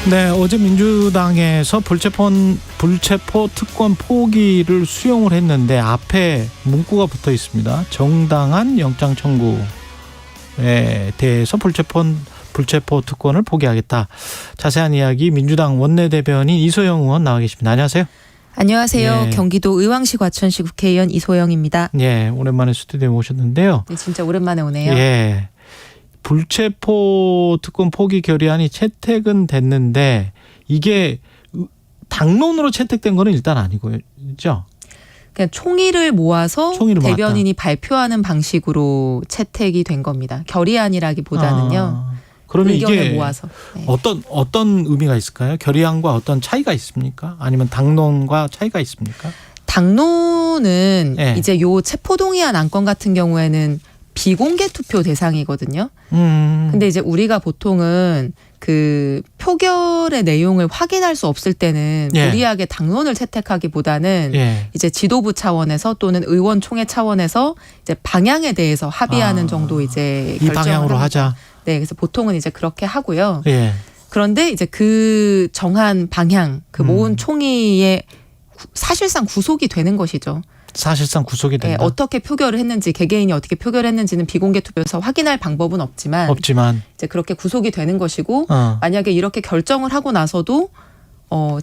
네, 어제 민주당에서 불체포 특권 포기를 수용을 했는데 앞에 문구가 붙어 있습니다. 정당한 영장 청구에 대해서 불체포 특권을 포기하겠다. 자세한 이야기 민주당 원내대변인 이소영 의원 나와 계십니다. 안녕하세요. 안녕하세요. 예. 경기도 의왕시 과천시 국회의원 이소영입니다. 예, 오랜만에 스튜디오에 모셨는데요. 네, 진짜 오랜만에 오네요. 예. 불체포 특권 포기 결의안이 채택은 됐는데 이게 당론으로 채택된 거는 일단 아니고요. 그냥 총의를 모아서 대변인이 발표하는 방식으로 채택이 된 겁니다. 결의안이라기보다는요. 그러면 의견을 이게 모아서. 네. 어떤 의미가 있을까요? 결의안과 어떤 차이가 있습니까? 아니면 당론과 차이가 있습니까? 당론은 네. 이제 요 체포동의안 안건 같은 경우에는 비공개 투표 대상이거든요. 근데 이제 우리가 보통은 그 표결의 내용을 확인할 수 없을 때는 예. 무리하게 당론을 채택하기보다는 예. 이제 지도부 차원에서 또는 의원총회 차원에서 이제 방향에 대해서 합의하는 정도 이제 이 결정을 방향으로 합니다. 하자. 네, 그래서 보통은 이제 그렇게 하고요. 예. 그런데 이제 그 정한 방향, 그 모은 총의에 사실상 구속이 되는 것이죠. 사실상 구속이 된다. 네, 어떻게 표결을 했는지 개개인이 어떻게 표결했는지는 비공개 투표에서 확인할 방법은 없지만 이제 그렇게 구속이 되는 것이고 만약에 이렇게 결정을 하고 나서도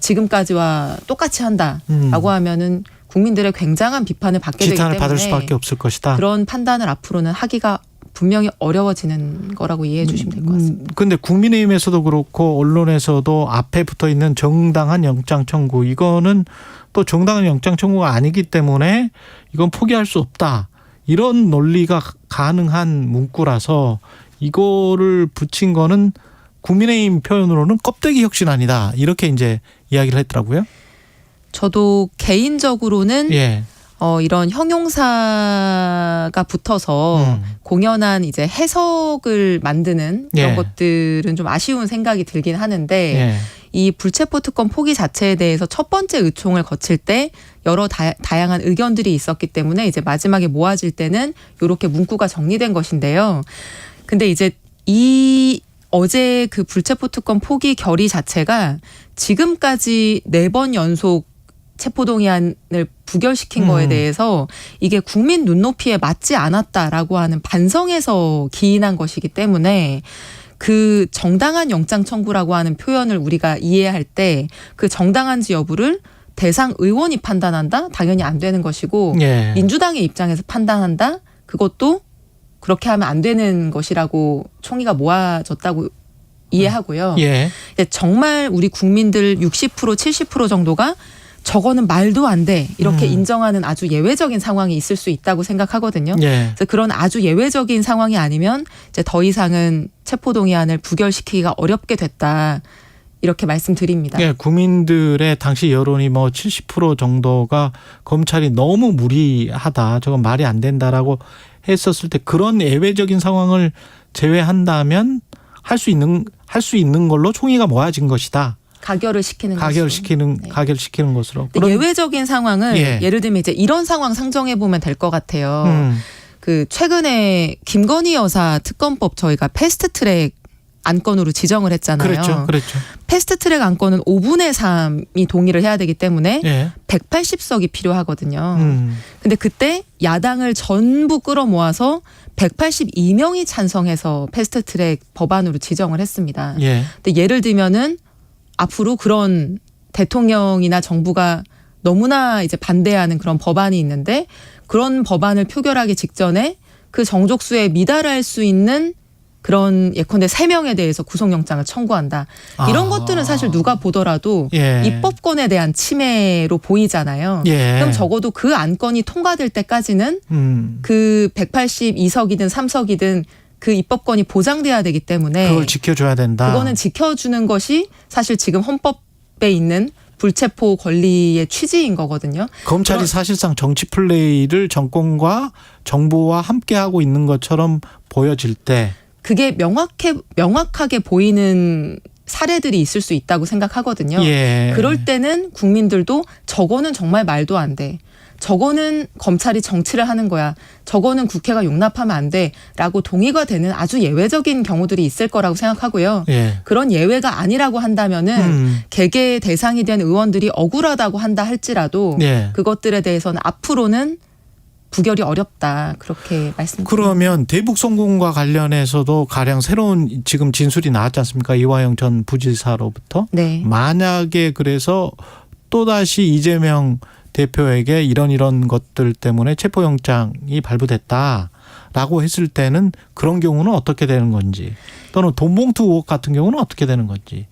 지금까지와 똑같이 한다라고 하면은 국민들의 굉장한 비판을 받게 되기 때문에 지탄을 받을 수밖에 없을 것이다. 그런 판단을 앞으로는 하기가 분명히 어려워지는 거라고 이해해 주시면 될 것 같습니다. 그런데 국민의힘에서도 그렇고 언론에서도 앞에 붙어 있는 정당한 영장 청구, 이거는 또 정당한 영장 청구가 아니기 때문에 이건 포기할 수 없다. 이런 논리가 가능한 문구라서 이거를 붙인 거는 국민의힘 표현으로는 껍데기 혁신안이다. 이렇게 이제 이야기를 했더라고요. 저도 개인적으로는 예. 이런 형용사가 붙어서 공연한 이제 해석을 만드는 이런 예. 것들은 좀 아쉬운 생각이 들긴 하는데 예. 이 불체포 특권 포기 자체에 대해서 첫 번째 의총을 거칠 때 여러 다양한 의견들이 있었기 때문에 이제 마지막에 모아질 때는 이렇게 문구가 정리된 것인데요. 근데 이제 어제 그 불체포 특권 포기 결의 자체가 지금까지 4번 연속 체포동의안을 부결시킨 거에 대해서 이게 국민 눈높이에 맞지 않았다라고 하는 반성에서 기인한 것이기 때문에 그 정당한 영장 청구라고 하는 표현을 우리가 이해할 때 그 정당한지 여부를 대상 의원이 판단한다? 당연히 안 되는 것이고 예. 민주당의 입장에서 판단한다? 그것도 그렇게 하면 안 되는 것이라고 총의가 모아졌다고 이해하고요. 예. 정말 우리 국민들 60% 70% 정도가 저거는 말도 안 돼. 이렇게 인정하는 아주 예외적인 상황이 있을 수 있다고 생각하거든요. 예. 그래서 그런 아주 예외적인 상황이 아니면 이제 더 이상은 체포동의안을 부결시키기가 어렵게 됐다. 이렇게 말씀드립니다. 예, 국민들의 당시 여론이 뭐 70% 정도가 검찰이 너무 무리하다. 저건 말이 안 된다라고 했었을 때 그런 예외적인 상황을 제외한다면 할 수 있는 걸로 총의가 모아진 것이다. 가결시키는 것으로. 예외적인 상황을 예를 들면 이제 이런 상황 상정해 보면 될 것 같아요. 그 최근에 김건희 여사 특검법 저희가 패스트트랙 안건으로 지정을 했잖아요. 그렇죠. 패스트트랙 안건은 5분의 3이 동의를 해야 되기 때문에 180석이 필요하거든요. 근데 그때 야당을 전부 끌어모아서 182명이 찬성해서 패스트트랙 법안으로 지정을 했습니다. 근데 예를 들면은 앞으로 그런 대통령이나 정부가 너무나 이제 반대하는 그런 법안이 있는데 그런 법안을 표결하기 직전에 그 정족수에 미달할 수 있는 그런 예컨대 3명에 대해서 구속영장을 청구한다. 이런 것들은 사실 누가 보더라도 입법권에 대한 침해로 보이잖아요. 그럼 적어도 그 안건이 통과될 때까지는 그 182석이든 3석이든 그 입법권이 보장돼야 되기 때문에 그걸 지켜줘야 된다. 그거는 지켜주는 것이 사실 지금 헌법에 있는 불체포 권리의 취지인 거거든요. 검찰이 사실상 정치 플레이를 정권과 정부와 함께하고 있는 것처럼 보여질 때 그게 명확하게 보이는 사례들이 있을 수 있다고 생각하거든요. 그럴 때는 국민들도 저거는 정말 말도 안 돼. 저거는 검찰이 정치를 하는 거야. 저거는 국회가 용납하면 안 돼라고 동의가 되는 아주 예외적인 경우들이 있을 거라고 생각하고요. 예. 그런 예외가 아니라고 한다면은 개개 대상이 된 의원들이 억울하다고 한다 할지라도 예. 그것들에 대해서는 앞으로는 부결이 어렵다. 그렇게 말씀드립니다. 그러면 대북 송금과 관련해서도 가령 새로운 지금 진술이 나왔지 않습니까? 이화영 전 부지사로부터. 네. 만약에 그래서 또다시 이재명 대표에게 이런 것들 때문에 체포영장이 발부됐다라고 했을 때는 그런 경우는 어떻게 되는 건지, 또는 돈봉투 의혹 같은 경우는 어떻게 되는 건지.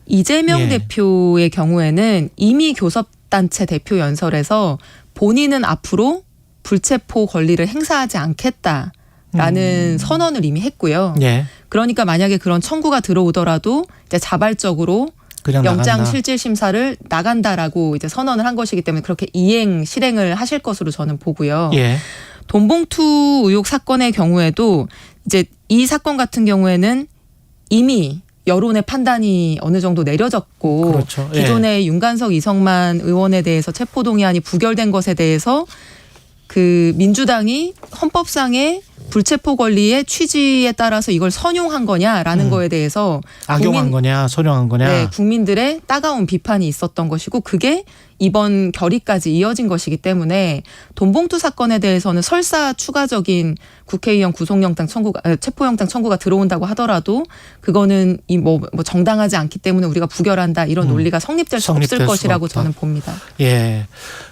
이재명 예. 대표의 경우에는 이미 교섭단체 대표 연설에서 본인은 앞으로 불체포 권리를 행사하지 않겠다라는 선언을 이미 했고요. 예. 그러니까 만약에 그런 청구가 들어오더라도 이제 자발적으로 그냥 영장 나간다. 실질 심사를 나간다라고 이제 선언을 한 것이기 때문에 그렇게 실행을 하실 것으로 저는 보고요. 예. 돈봉투 의혹 사건의 경우에도 이제 이 사건 같은 경우에는 이미 여론의 판단이 어느 정도 내려졌고 그렇죠. 예. 기존의 윤관석 이성만 의원에 대해서 체포동의안이 부결된 것에 대해서 그 민주당이 헌법상의 불체포 권리의 취지에 따라서 이걸 선용한 거냐라는 거에 대해서 악용한 거냐, 선용한 거냐. 네, 국민들의 따가운 비판이 있었던 것이고 그게 이번 결의까지 이어진 것이기 때문에 돈봉투 사건에 대해서는 설사 추가적인 국회의원 구속영장 청구가 체포영장 청구가 들어온다고 하더라도 그거는 뭐 정당하지 않기 때문에 우리가 부결한다 이런 논리가 성립될 수 없을 것이라고 저는 봅니다. 예,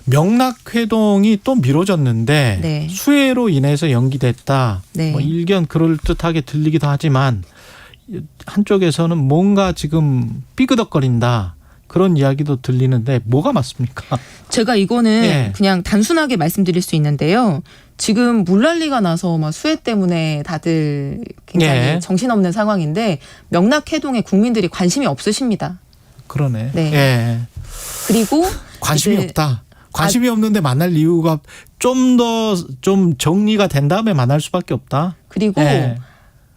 명락회동이 또 미뤄졌는데 네. 수해로 인해서 연기됐다. 네. 뭐 일견 그럴 듯하게 들리기도 하지만 한쪽에서는 뭔가 지금 삐그덕거린다. 그런 이야기도 들리는데 뭐가 맞습니까? 제가 이거는 예. 그냥 단순하게 말씀드릴 수 있는데요. 지금 물난리가 나서 막 수해 때문에 다들 굉장히 예. 정신없는 상황인데 명락해동에 국민들이 관심이 없으십니다. 그러네. 네. 예. 그리고 관심이 이제 없다. 관심이 없는데 만날 이유가 좀 정리가 된 다음에 만날 수밖에 없다. 그리고 예.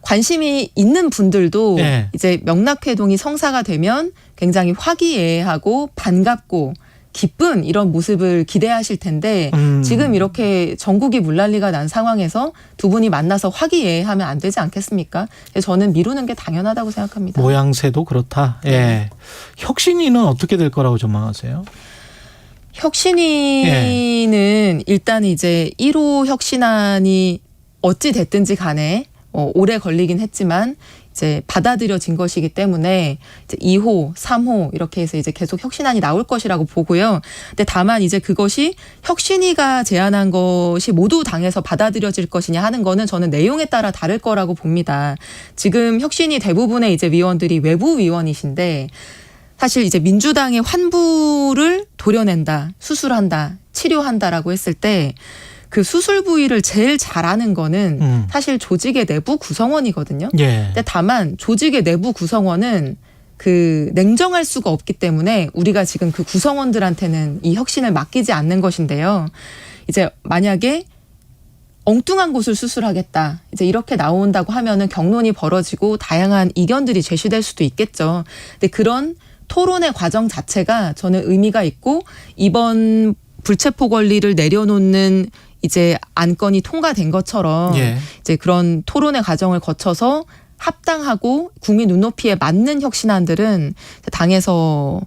관심이 있는 분들도 예. 이제 명락회동이 성사가 되면 굉장히 화기애애하고 반갑고 기쁜 이런 모습을 기대하실 텐데 지금 이렇게 전국이 물난리가 난 상황에서 두 분이 만나서 화기애애하면 안 되지 않겠습니까? 저는 미루는 게 당연하다고 생각합니다. 모양새도 그렇다. 예. 혁신위는 어떻게 될 거라고 전망하세요? 혁신위는 일단 이제 1호 혁신안이 어찌 됐든지 간에 오래 걸리긴 했지만 이제 받아들여진 것이기 때문에 이제 2호, 3호 이렇게 해서 이제 계속 혁신안이 나올 것이라고 보고요. 근데 다만 이제 그것이 혁신위가 제안한 것이 모두 당에서 받아들여질 것이냐 하는 거는 저는 내용에 따라 다를 거라고 봅니다. 지금 혁신위 대부분의 이제 위원들이 외부 위원이신데 사실 이제 민주당의 환부를 도려낸다, 수술한다, 치료한다라고 했을 때 그 수술 부위를 제일 잘하는 거는 사실 조직의 내부 구성원이거든요. 예. 근데 다만 조직의 내부 구성원은 그 냉정할 수가 없기 때문에 우리가 지금 그 구성원들한테는 이 혁신을 맡기지 않는 것인데요. 이제 만약에 엉뚱한 곳을 수술하겠다. 이제 이렇게 나온다고 하면은 경론이 벌어지고 다양한 이견들이 제시될 수도 있겠죠. 근데 그런 토론의 과정 자체가 저는 의미가 있고 이번 불체포 권리를 내려놓는 이제 안건이 통과된 것처럼 예. 이제 그런 토론의 과정을 거쳐서 합당하고 국민 눈높이에 맞는 혁신안들은 당에서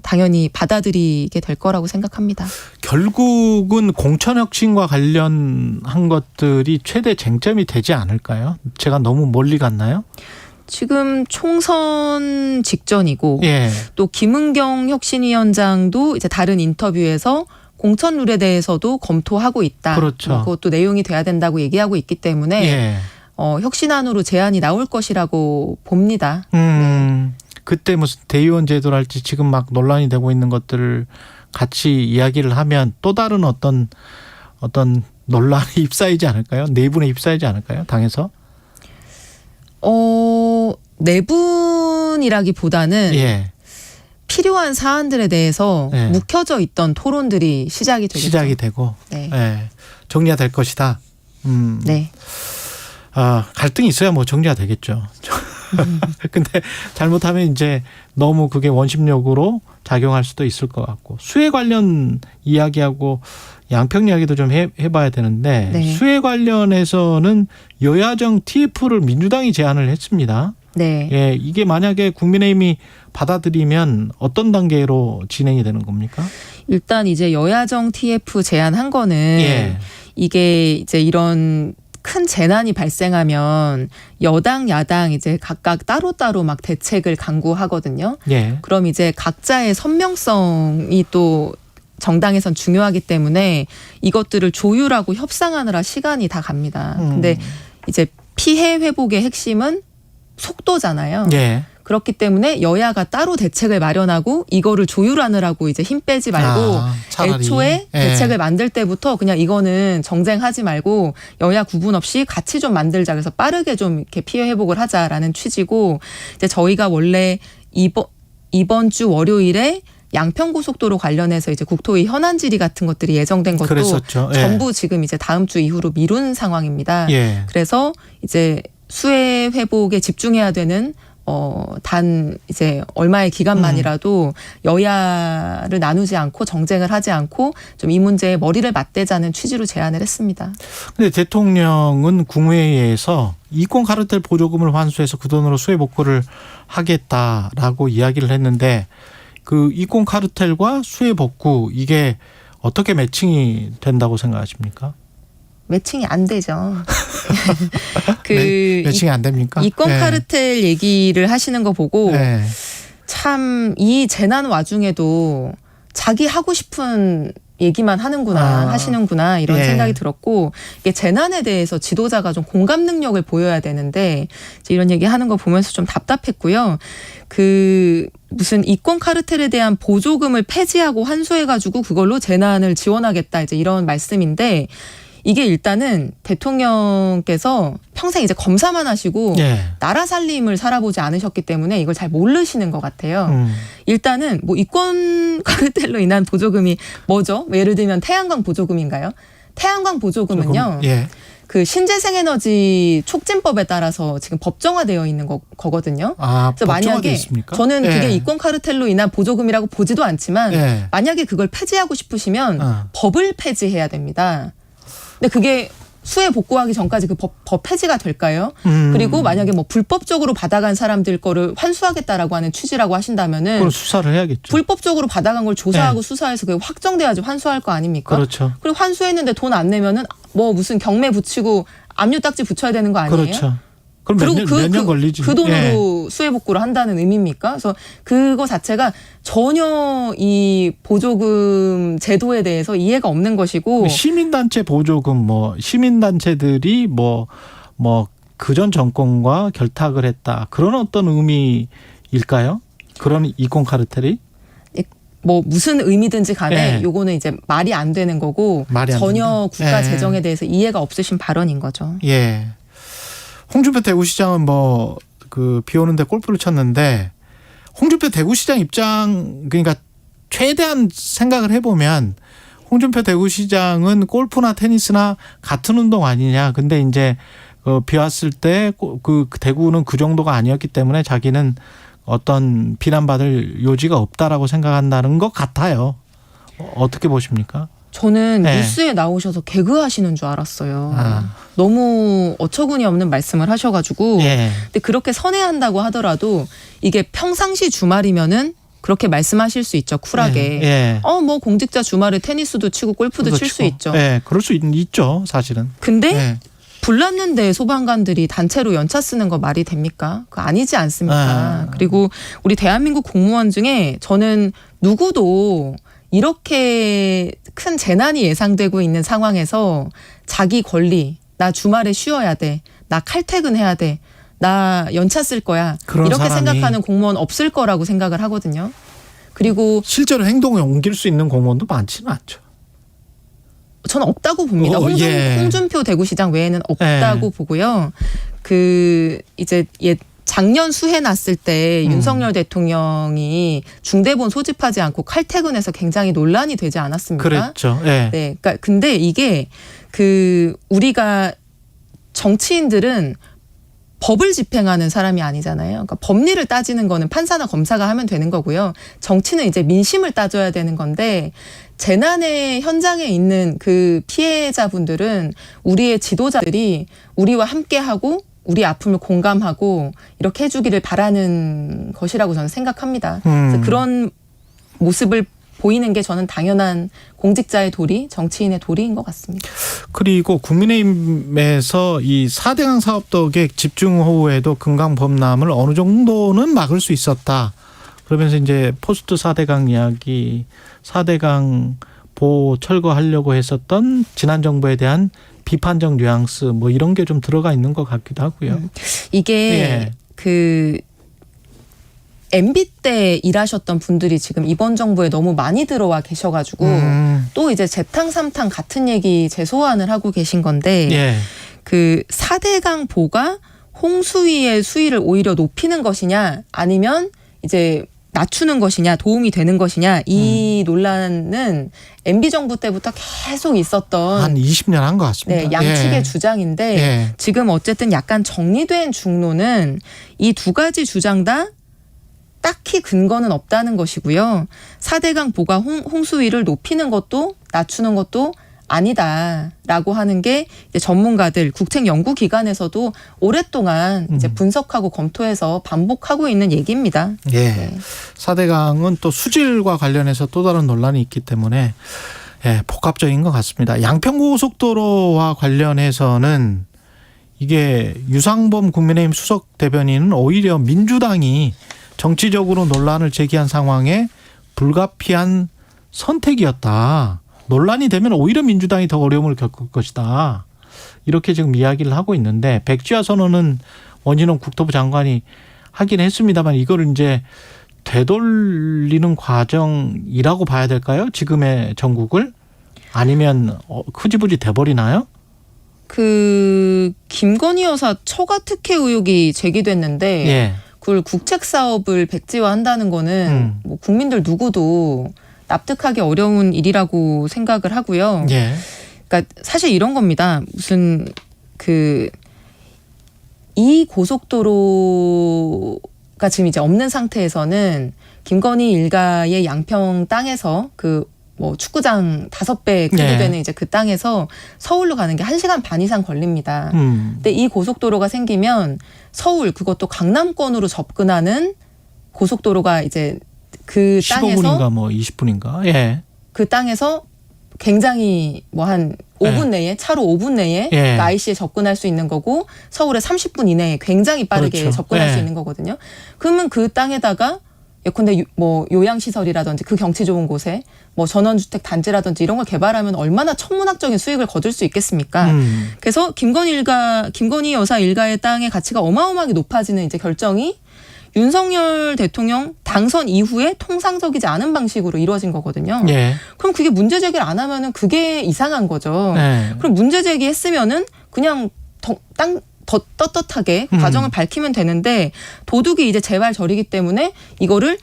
당연히 받아들이게 될 거라고 생각합니다. 결국은 공천혁신과 관련한 것들이 최대 쟁점이 되지 않을까요? 제가 너무 멀리 갔나요? 지금 총선 직전이고 예. 또 김은경 혁신위원장도 이제 다른 인터뷰에서 공천 룰에 대해서도 검토하고 있다. 그렇죠. 그것도 내용이 돼야 된다고 얘기하고 있기 때문에 예. 혁신안으로 제안이 나올 것이라고 봅니다. 그때 무슨 대의원 제도랄지 지금 막 논란이 되고 있는 것들을 같이 이야기를 하면 또 다른 어떤 논란이 휩싸이지 않을까요? 내분에 휩싸이지 않을까요? 당에서? 내분이라기보다는 예. 필요한 사안들에 대해서 예. 묵혀져 있던 토론들이 시작이 되겠죠. 시작이 되고 네. 예. 정리가 될 것이다. 네. 갈등이 있어야 뭐 정리가 되겠죠. 근데 잘못하면 이제 너무 그게 원심력으로 작용할 수도 있을 것 같고 수해 관련 이야기하고 양평 이야기도 좀 해봐야 되는데 네. 수해 관련해서는 여야정 TF를 민주당이 제안을 했습니다. 네. 예, 이게 만약에 국민의힘이 받아들이면 어떤 단계로 진행이 되는 겁니까? 일단 이제 여야정 TF 제안한 거는 예. 이게 이제 이런 큰 재난이 발생하면 여당, 야당 이제 각각 따로따로 막 대책을 강구하거든요. 예. 그럼 이제 각자의 선명성이 또 정당에선 중요하기 때문에 이것들을 조율하고 협상하느라 시간이 다 갑니다. 근데 이제 피해 회복의 핵심은 속도잖아요. 예. 그렇기 때문에 여야가 따로 대책을 마련하고 이거를 조율하느라고 이제 힘 빼지 말고 차라리. 애초에 예. 대책을 만들 때부터 그냥 이거는 정쟁하지 말고 여야 구분 없이 같이 좀 만들자. 그래서 빠르게 좀 이렇게 피해 회복을 하자라는 취지고 이제 저희가 원래 이번 주 월요일에 양평고속도로 관련해서 이제 국토위 현안 질의 같은 것들이 예정된 것도 그랬었죠. 예. 전부 지금 이제 다음 주 이후로 미룬 상황입니다. 예. 그래서 이제 수해 회복에 집중해야 되는 단 이제 얼마의 기간만이라도 여야를 나누지 않고 정쟁을 하지 않고 좀 이 문제에 머리를 맞대자는 취지로 제안을 했습니다. 근데 대통령은 국무회의에서 이권 카르텔 보조금을 환수해서 그 돈으로 수해 복구를 하겠다라고 이야기를 했는데 그 이권 카르텔과 수해 복구 이게 어떻게 매칭이 된다고 생각하십니까? 매칭이 안 되죠. 매칭이 안 됩니까? 이권 카르텔 얘기를 하시는 거 보고 네. 참 이 재난 와중에도 자기 하고 싶은 얘기만 하는구나 하시는구나 이런 생각이 들었고 이게 재난에 대해서 지도자가 좀 공감 능력을 보여야 되는데 이제 이런 얘기 하는 거 보면서 좀 답답했고요. 그 무슨 이권 카르텔에 대한 보조금을 폐지하고 환수해가지고 그걸로 재난을 지원하겠다 이제 이런 말씀인데 이게 일단은 대통령께서 평생 이제 검사만 하시고 나라 살림을 살아보지 않으셨기 때문에 이걸 잘 모르시는 것 같아요. 일단은 뭐 이권 카르텔로 인한 보조금이 뭐죠? 예를 들면 태양광 보조금인가요? 태양광 보조금은요. 그 신재생에너지 촉진법에 따라서 지금 법정화되어 있는 거거든요. 그래서 만약에 있습니까? 저는 그게 이권 카르텔로 인한 보조금이라고 보지도 않지만 만약에 그걸 폐지하고 싶으시면 법을 폐지해야 됩니다. 근데 그게 수해 복구하기 전까지 그 법 폐지가 될까요? 그리고 만약에 뭐 불법적으로 받아간 사람들 거를 환수하겠다라고 하는 취지라고 하신다면은 그럼 수사를 해야겠죠. 불법적으로 받아간 걸 조사하고 수사해서 그게 확정돼야지 환수할 거 아닙니까? 그렇죠. 그리고 환수했는데 돈 안 내면은 뭐 무슨 경매 붙이고 압류딱지 붙여야 되는 거 아니에요? 그렇죠. 그럼 그리고 몇 년 걸리지. 그 돈으로 수해 복구를 한다는 의미입니까? 그래서 그거 자체가 전혀 이 보조금 제도에 대해서 이해가 없는 것이고 시민단체 보조금 뭐 시민단체들이 뭐 그전 정권과 결탁을 했다 그런 어떤 의미일까요? 그런 이권 카르텔이? 뭐 무슨 의미든지 간에 요거는 이제 말이 안 되는 거고 전혀 국가 재정에 대해서 이해가 없으신 발언인 거죠. 예. 홍준표 대구시장은 뭐 그 비 오는데 골프를 쳤는데 홍준표 대구시장 입장 그러니까 최대한 생각을 해보면 홍준표 대구시장은 골프나 테니스나 같은 운동 아니냐. 근데 이제 비 왔을 때 그 대구는 그 정도가 아니었기 때문에 자기는 어떤 비난받을 요지가 없다라고 생각한다는 것 같아요. 어떻게 보십니까? 저는 뉴스에 나오셔서 개그하시는 줄 알았어요. 너무 어처구니 없는 말씀을 하셔가지고 근데 그렇게 선회한다고 하더라도 이게 평상시 주말이면은 그렇게 말씀하실 수 있죠. 쿨하게. 뭐 공직자 주말에 테니스도 치고 골프도 칠 수 있죠. 그럴 수 있죠. 사실은. 근데 불 났는데 소방관들이 단체로 연차 쓰는 거 말이 됩니까? 그거 아니지 않습니까? 그리고 우리 대한민국 공무원 중에 저는 누구도 이렇게 큰 재난이 예상되고 있는 상황에서 자기 권리, 나 주말에 쉬어야 돼, 나 칼퇴근해야 돼, 나 연차 쓸 거야 이렇게 생각하는 공무원 없을 거라고 생각을 하거든요. 그리고 실제로 행동에 옮길 수 있는 공무원도 많지는 않죠. 저는 없다고 봅니다. 홍준표 대구시장 외에는 없다고 보고요. 그 이제 작년 수해 났을 때 윤석열 대통령이 중대본 소집하지 않고 칼퇴근해서 굉장히 논란이 되지 않았습니까? 그랬죠. 네. 그러니까 근데 이게 그 우리가 정치인들은 법을 집행하는 사람이 아니잖아요. 그러니까 법리를 따지는 거는 판사나 검사가 하면 되는 거고요. 정치는 이제 민심을 따져야 되는 건데 재난의 현장에 있는 그 피해자분들은 우리의 지도자들이 우리와 함께하고 우리 아픔을 공감하고 이렇게 해주기를 바라는 것이라고 저는 생각합니다. 그래서 그런 모습을 보이는 게 저는 당연한 공직자의 도리, 정치인의 도리인 것 같습니다. 그리고 국민의힘에서 이 4대강 사업도 계획 집중호우에도 금강범람을 어느 정도는 막을 수 있었다. 그러면서 이제 포스트 4대강 이야기, 4대강 보호 철거하려고 했었던 지난 정부에 대한 비판적 뉘앙스 뭐 이런 게 좀 들어가 있는 것 같기도 하고요. 이게 그 MB 때 일하셨던 분들이 지금 이번 정부에 너무 많이 들어와 계셔가지고 또 이제 재탕 3탕 같은 얘기 재소환을 하고 계신 건데 그 4대강 보가 홍수위의 수위를 오히려 높이는 것이냐 아니면 이제 낮추는 것이냐 도움이 되는 것이냐 이 논란은 MB 정부 때부터 계속 있었던 한 20년 한 것 같습니다. 네, 양측의 주장인데 지금 어쨌든 약간 정리된 중로는 이 두 가지 주장 다 딱히 근거는 없다는 것이고요. 4대강 보가 홍수위를 높이는 것도 낮추는 것도 아니다라고 하는 게 이제 전문가들 국책연구기관에서도 오랫동안 이제 분석하고 검토해서 반복하고 있는 얘기입니다. 네. 4대강은 또 수질과 관련해서 또 다른 논란이 있기 때문에 복합적인 것 같습니다. 양평고속도로와 관련해서는 이게 유상범 국민의힘 수석 대변인은 오히려 민주당이 정치적으로 논란을 제기한 상황에 불가피한 선택이었다. 논란이 되면 오히려 민주당이 더 어려움을 겪을 것이다. 이렇게 지금 이야기를 하고 있는데 백지화 선언은 원진홍 국토부 장관이 하긴 했습니다만 이거를 이제 되돌리는 과정이라고 봐야 될까요? 지금의 전국을? 아니면 흐지부지 돼버리나요? 그 김건희 여사 처가 특혜 의혹이 제기됐는데 그걸 국책 사업을 백지화한다는 거는 뭐 국민들 누구도 납득하기 어려운 일이라고 생각을 하고요. 그러니까 사실 이런 겁니다. 무슨 이 고속도로가 지금 이제 없는 상태에서는 김건희 일가의 양평 땅에서 뭐 축구장 5배 크기 되는 이제 그 땅에서 서울로 가는 게 1시간 반 이상 걸립니다. 근데 이 고속도로가 생기면 서울 그것도 강남권으로 접근하는 고속도로가 이제 그 땅에서 15분인가 뭐 20분인가. 그 땅에서 굉장히 뭐 한 5분 내에 차로 5분 내에 그 IC에 접근할 수 있는 거고 서울에 30분 이내에 굉장히 빠르게 접근할 수 있는 거거든요. 그러면 그 땅에다가 예컨대 뭐 요양시설이라든지 그 경치 좋은 곳에 뭐 전원주택 단지라든지 이런 걸 개발하면 얼마나 천문학적인 수익을 거둘 수 있겠습니까? 그래서 김건희 여사 일가의 땅의 가치가 어마어마하게 높아지는 이제 결정이 윤석열 대통령 당선 이후에 통상적이지 않은 방식으로 이루어진 거거든요. 그럼 그게 문제 제기를 안 하면은 그게 이상한 거죠. 그럼 문제 제기했으면은 그냥 더 떳떳하게 과정을 밝히면 되는데 도둑이 이제 제발저리기 때문에 이거를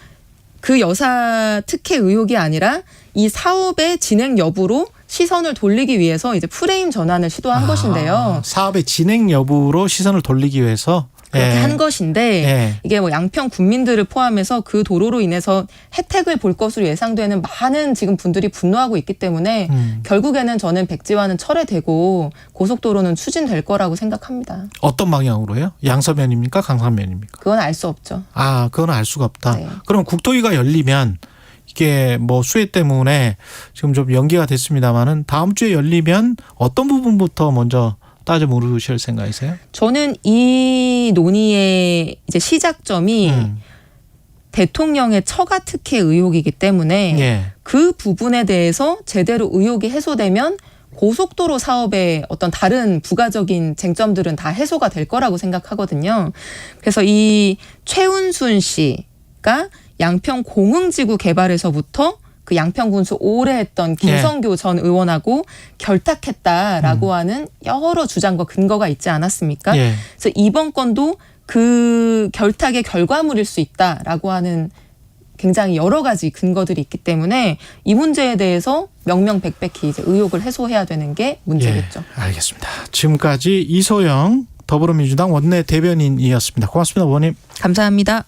그 여사 특혜 의혹이 아니라 이 사업의 진행 여부로 시선을 돌리기 위해서 이제 프레임 전환을 시도한 것인데요. 사업의 진행 여부로 시선을 돌리기 위해서 그렇게 한 것인데 이게 뭐 양평 국민들을 포함해서 그 도로로 인해서 혜택을 볼 것으로 예상되는 많은 지금 분들이 분노하고 있기 때문에 결국에는 저는 백지화는 철회되고 고속도로는 추진될 거라고 생각합니다. 어떤 방향으로요? 양서면입니까? 강서면입니까? 그건 알 수 없죠. 그건 알 수가 없다. 그럼 국토위가 열리면 이게 뭐 수해 때문에 지금 좀 연기가 됐습니다만은 다음 주에 열리면 어떤 부분부터 먼저 따져 물으실 생각이세요? 저는 이 논의의 이제 시작점이 대통령의 처가 특혜 의혹이기 때문에 그 부분에 대해서 제대로 의혹이 해소되면 고속도로 사업의 어떤 다른 부가적인 쟁점들은 다 해소가 될 거라고 생각하거든요. 그래서 이 최은순 씨가 양평 공흥지구 개발에서부터 그 양평군수 오래 했던 김성교 전 의원하고 결탁했다라고 하는 여러 주장과 근거가 있지 않았습니까? 그래서 이번 건도 그 결탁의 결과물일 수 있다라고 하는 굉장히 여러 가지 근거들이 있기 때문에 이 문제에 대해서 명명백백히 이제 의혹을 해소해야 되는 게 문제겠죠. 알겠습니다. 지금까지 이소영 더불어민주당 원내 대변인이었습니다. 고맙습니다, 의원님. 감사합니다.